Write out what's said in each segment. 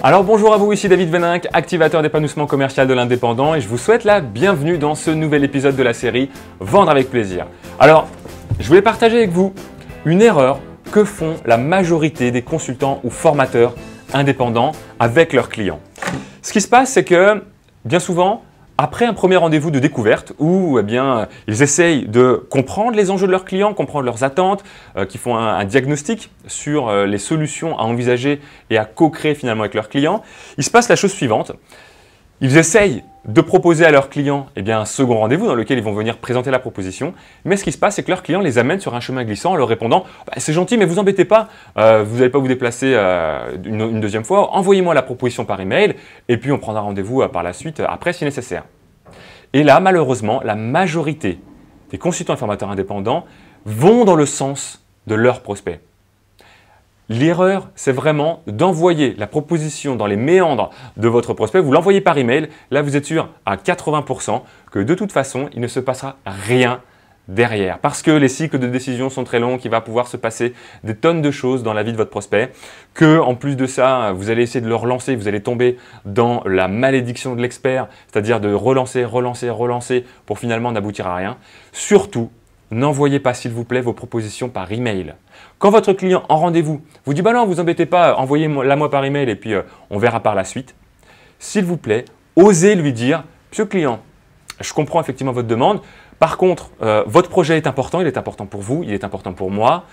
Alors bonjour à vous, ici David Veninck, activateur d'épanouissement commercial de l'indépendant et je vous souhaite la bienvenue dans ce nouvel épisode de la série Vendre avec plaisir. Alors, je voulais partager avec vous une erreur que font la majorité des consultants ou formateurs indépendants avec leurs clients. Ce qui se passe, c'est que bien souvent, après un premier rendez-vous de découverte où ils essayent de comprendre les enjeux de leurs clients, comprendre leurs attentes, qui font un diagnostic sur les solutions à envisager et à co-créer finalement avec leurs clients, il se passe la chose suivante. Ils essayent de proposer à leurs clients un second rendez-vous dans lequel ils vont venir présenter la proposition. Mais ce qui se passe, c'est que leurs clients les amènent sur un chemin glissant en leur répondant « C'est gentil, mais vous embêtez pas, vous n'allez pas vous déplacer une deuxième fois, envoyez-moi la proposition par email et puis on prendra rendez-vous par la suite après si nécessaire. » Et là, malheureusement, la majorité des consultants et formateurs indépendants vont dans le sens de leurs prospects. L'erreur, c'est vraiment d'envoyer la proposition dans les méandres de votre prospect. Vous l'envoyez par email. Là, vous êtes sûr à 80% que de toute façon, il ne se passera rien derrière. Parce que les cycles de décision sont très longs, qu'il va pouvoir se passer des tonnes de choses dans la vie de votre prospect. Que, en plus de ça, vous allez essayer de le relancer. Vous allez tomber dans la malédiction de l'expert, c'est-à-dire de relancer pour finalement n'aboutir à rien. Surtout, n'envoyez pas, s'il vous plaît, vos propositions par email. Quand votre client en rendez-vous vous dit « Bah non, vous embêtez pas, envoyez-la moi par email et puis on verra par la suite », s'il vous plaît, osez lui dire « Monsieur le client, je comprends effectivement votre demande. Par contre, votre projet est important, il est important pour vous, il est important pour moi.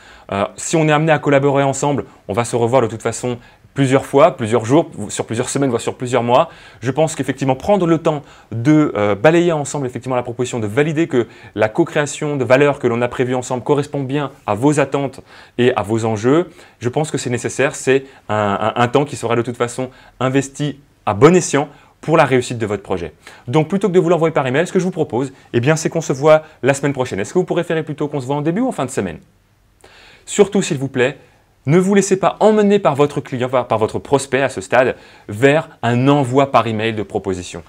Si on est amené à collaborer ensemble, on va se revoir de toute façon plusieurs fois, plusieurs jours, sur plusieurs semaines, voire sur plusieurs mois. Je pense qu'effectivement, prendre le temps de balayer ensemble effectivement la proposition, de valider que la co-création de valeur que l'on a prévue ensemble correspond bien à vos attentes et à vos enjeux. Je pense que c'est nécessaire, c'est un temps qui sera de toute façon investi à bon escient pour la réussite de votre projet. Donc, plutôt que de vous l'envoyer par email, ce que je vous propose, c'est qu'on se voit la semaine prochaine. Est-ce que vous préférez plutôt qu'on se voit en début ou en fin de semaine? Surtout, s'il vous plaît, ne vous laissez pas emmener par votre client, par votre prospect à ce stade, vers un envoi par email de proposition.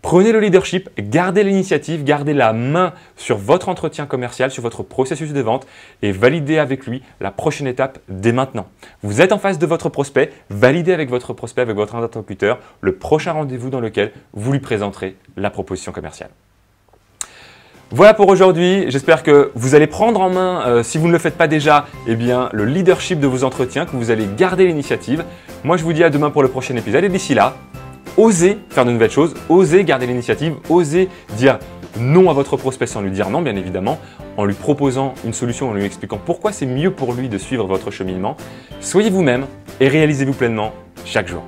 Prenez le leadership, gardez l'initiative, gardez la main sur votre entretien commercial, sur votre processus de vente et validez avec lui la prochaine étape dès maintenant. Vous êtes en face de votre prospect, validez avec votre prospect, avec votre interlocuteur, le prochain rendez-vous dans lequel vous lui présenterez la proposition commerciale. Voilà pour aujourd'hui, j'espère que vous allez prendre en main, si vous ne le faites pas déjà, le leadership de vos entretiens, que vous allez garder l'initiative. Moi je vous dis à demain pour le prochain épisode et d'ici là, osez faire de nouvelles choses, osez garder l'initiative, osez dire non à votre prospect sans lui dire non bien évidemment, en lui proposant une solution, en lui expliquant pourquoi c'est mieux pour lui de suivre votre cheminement. Soyez vous-même et réalisez-vous pleinement chaque jour.